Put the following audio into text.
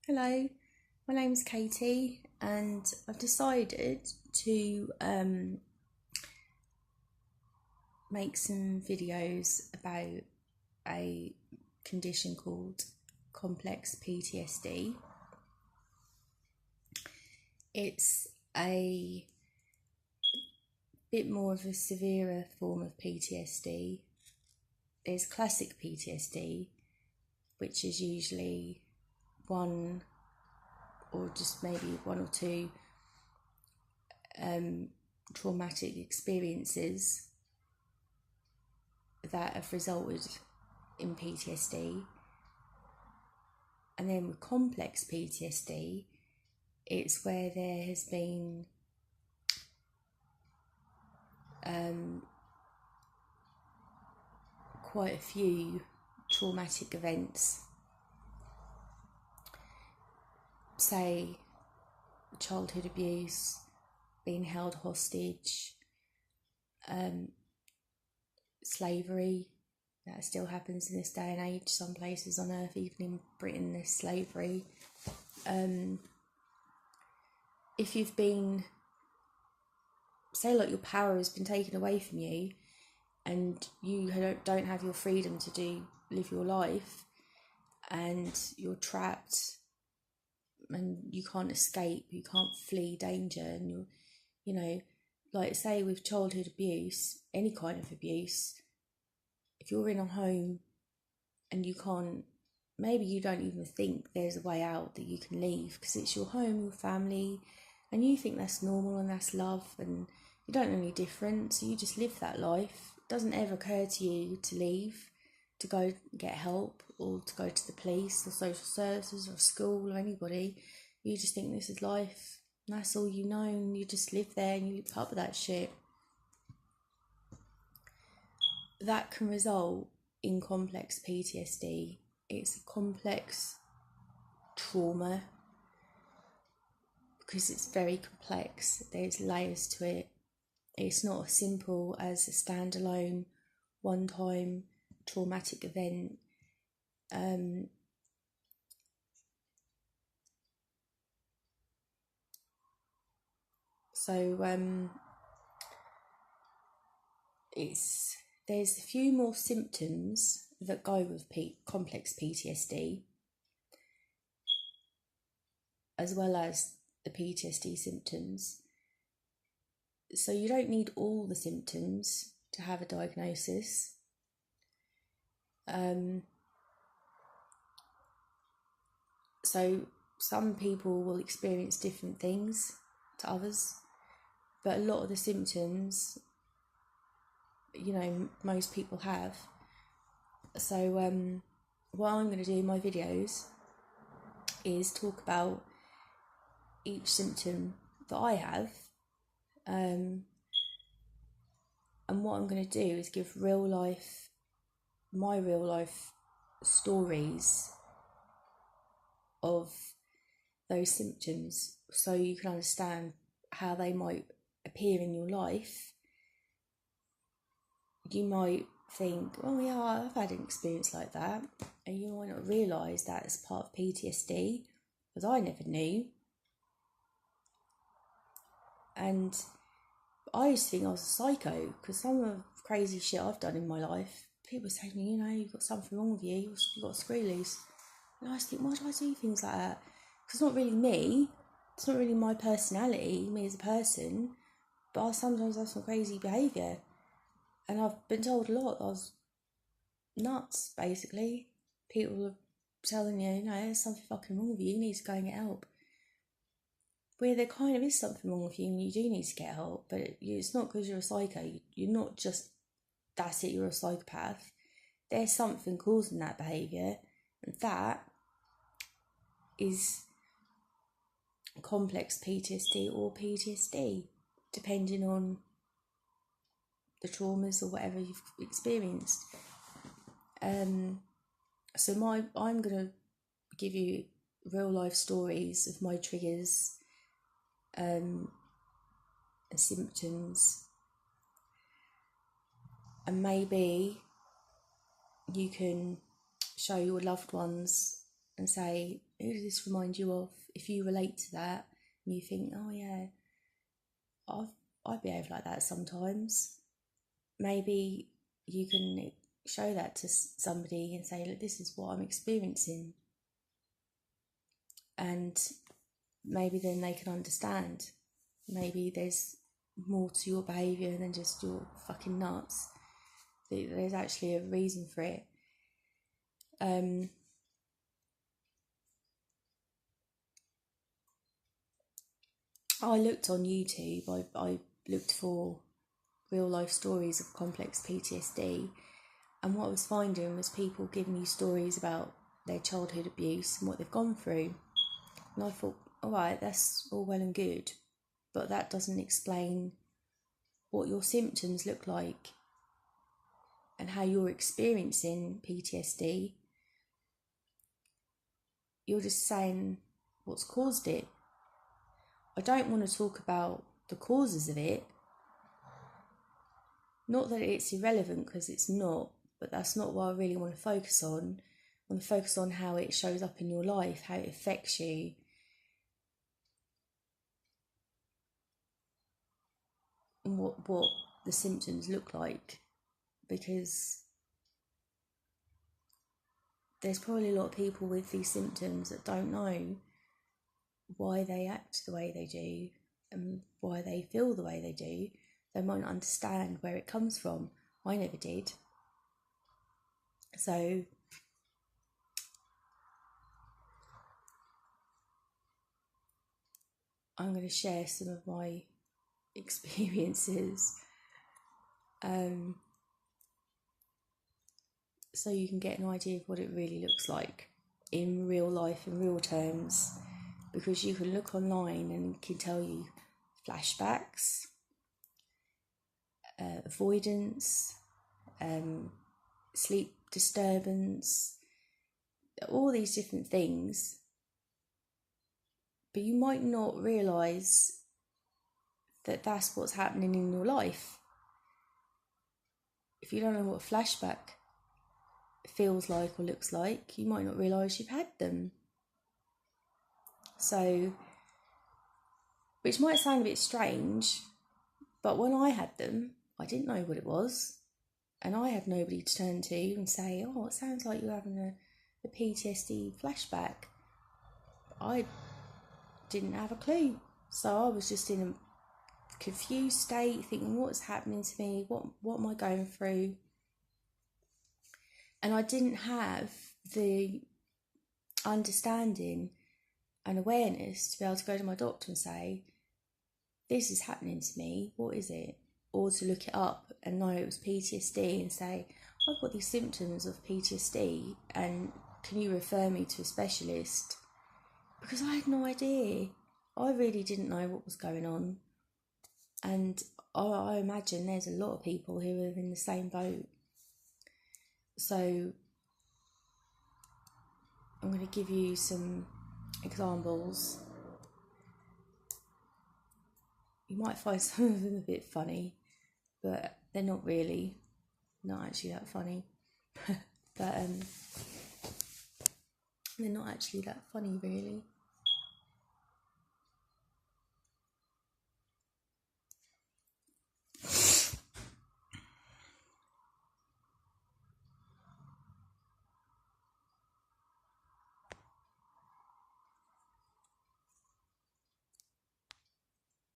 Hello, my name's Katie and I've decided to make some videos about a condition called complex PTSD. It's a bit more of a severer form of PTSD. There's classic PTSD, which is usually one or just maybe one or two traumatic experiences that have resulted in PTSD. And then with complex PTSD, it's where there has been quite a few traumatic events, say childhood abuse, being held hostage, slavery. That still happens in this day and age. Some places on earth, even in Britain, there's slavery. If you've been, say, like your power has been taken away from you and you don't have your freedom to live your life, and you're trapped and you can't escape, you can't flee danger, and like say with childhood abuse, any kind of abuse, if you're in a home and you can't, maybe you don't even think there's a way out, that you can leave because it's your home, your family, and you think that's normal and that's love, and you don't know any different, so you just live that life. It doesn't ever occur to you to leave, to go get help, or to go to the police or social services or school or anybody. You just think this is life, and that's all you know, and you just live there and you put up with that shit. That can result in complex PTSD. It's a complex trauma because it's very complex. There's layers to it. It's not as simple as a standalone one-time traumatic event. There's a few more symptoms that go with complex PTSD, as well as the PTSD symptoms. So you don't need all the symptoms to have a diagnosis. So some people will experience different things to others, but a lot of the symptoms, most people have. So what I'm going to do in my videos is talk about each symptom that I have, and what I'm going to do is give my real life stories of those symptoms, so you can understand how they might appear in your life. You might think, oh yeah, I've had an experience like that, and you might not realise that it's part of PTSD, because I never knew. And I used to think I was a psycho, because some of the crazy shit I've done in my life, people say to me, you've got something wrong with you, you've got a screw loose. And I just think, why do I do things like that? Because it's not really me, it's not really my personality, me as a person, but I sometimes have some crazy behaviour. And I've been told a lot that I was nuts, basically. People are telling you, there's something fucking wrong with you need to go and get help. Where there kind of is something wrong with you and you do need to get help, but it's not because you're a psycho. You're not just, that's it, you're a psychopath. There's something causing that behaviour, and that is complex PTSD or PTSD, depending on the traumas or whatever you've experienced. So I'm going to give you real life stories of my triggers and symptoms, and maybe you can show your loved ones and say, who does this remind you of? If you relate to that and you think, oh yeah, I behave like that sometimes, maybe you can show that to somebody and say, look, this is what I'm experiencing. And maybe then they can understand. Maybe there's more to your behaviour than just you're fucking nuts. There's actually a reason for it. I looked on YouTube. I looked for real life stories of complex PTSD, and what I was finding was people giving you stories about their childhood abuse and what they've gone through. And I thought, alright, that's all well and good, but that doesn't explain what your symptoms look like and how you're experiencing PTSD. You're just saying what's caused it. I don't want to talk about the causes of it. Not that it's irrelevant, because it's not, but that's not what I really want to focus on. I want to focus on how it shows up in your life, how it affects you. And what the symptoms look like, because there's probably a lot of people with these symptoms that don't know why they act the way they do and why they feel the way they do. They might not understand where it comes from. I never did. So I'm going to share some of my experiences, so you can get an idea of what it really looks like in real life, in real terms, because you can look online and it can tell you flashbacks, avoidance, sleep disturbance, all these different things, but you might not realise that that's what's happening in your life. If you don't know what a flashback feels like or looks like, you might not realise you've had them. So, which might sound a bit strange, but when I had them, I didn't know what it was, and I had nobody to turn to and say, oh, it sounds like you're having a PTSD flashback. I didn't have a clue, so I was just in a confused state, thinking, what's happening to me, what am I going through? And I didn't have the understanding and awareness to be able to go to my doctor and say, this is happening to me, what is it? Or to look it up and know it was PTSD and say, I've got these symptoms of PTSD and can you refer me to a specialist? Because I had no idea. I really didn't know what was going on. And I imagine there's a lot of people who are in the same boat. So I'm going to give you some examples. You might find some of them a bit funny, but they're not really, not actually that funny. But they're not actually that funny, really.